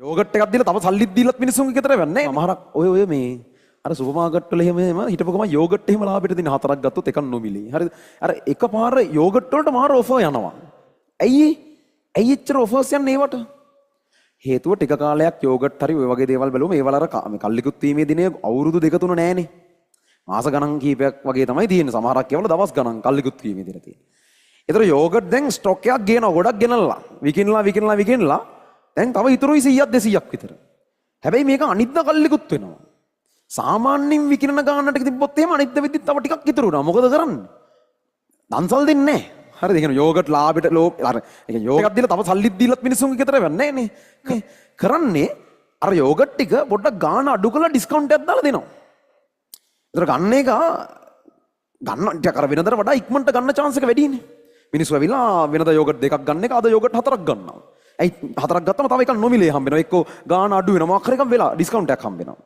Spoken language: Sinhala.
යෝගට් එකක් දීලා තව සල්ලිත් දීලත් මිනිස්සුන්ගේ ගෙදර වෙන්නේ නැහැ. මහරක් ඔය මේ අර සුපර් මාකට් වල එහෙම හිටපු ගමන් යෝගට් එහෙම ලාභෙට දෙන 4ක් ගත්තොත් එකක් නොමිලේ. හරිද? අර එකපාර යෝගට් වලට මාර ඔෆර් යනවා. ඇයි එච්චර ඔෆර්ස් යන්නේ ඒවට? හේතුව ටික කාලයක් යෝගට් හරි ඔය වගේ දේවල් බැලුවම ඒවල අර කල්ලිකුත් වීමේ දිනේ අවුරුදු 2-3 නෑනේ. මාස ගණන් කීපයක් වගේ තමයි තියෙන්නේ. සමහරක් ඒවල දවස් ගණන් කල්ලිකුත් වීමේ දින තියෙන්නේ. ඒතර යෝගට් දැන් ස්ටොක් එකක් ගේනවා ගොඩක් ගෙනල්ලා. විකිනලා දැන් තව ඉතුරුයි 100ක් 200ක් විතර. හැබැයි මේක අනිද්දා කල්ලිකුත් වෙනවා. සාමාන්‍යයෙන් විකිනන ගානට තිබ්බොත් එහෙම අනිද්දා වෙද්දි තව ටිකක් ඉතුරු වෙනවා. මොකද කරන්නේ? දන්සල් දෙන්නේ නැහැ. හරිද? ඒ කියන්නේ යෝගට් ලාභෙට අර ඒ කියන්නේ යෝගට් දීලා තව සල්ලිත් දීලත් මිනිස්සුන්ගේ ගෙදර වෙන්නේ නැහැ කරන්නේ අර යෝගට් ටික පොඩ්ඩක් ගාන අඩු කරලා ඩිස්කවුන්ට් එකක් දාලා දෙනවා. ඒතර ගන්න එක ගන්න ටික අර වෙනදට වඩා ඉක්මනට ගන්න chance එක වැඩිනේ. මිනිස්සු ඇවිල්ලා වෙනදා යෝගට් දෙකක් ගන්න එක අද යෝගට් 4ක් ගන්නවා. ඇයි 4ක් ගත්තම තව එකක් නොමිලේ හම්බ වෙනවා. එක්කෝ ගාන අඩු වෙනවා. මොකක් හරි එකක් වෙලා ඩිස්කවුන්ට් එකක් හම්බ වෙනවා.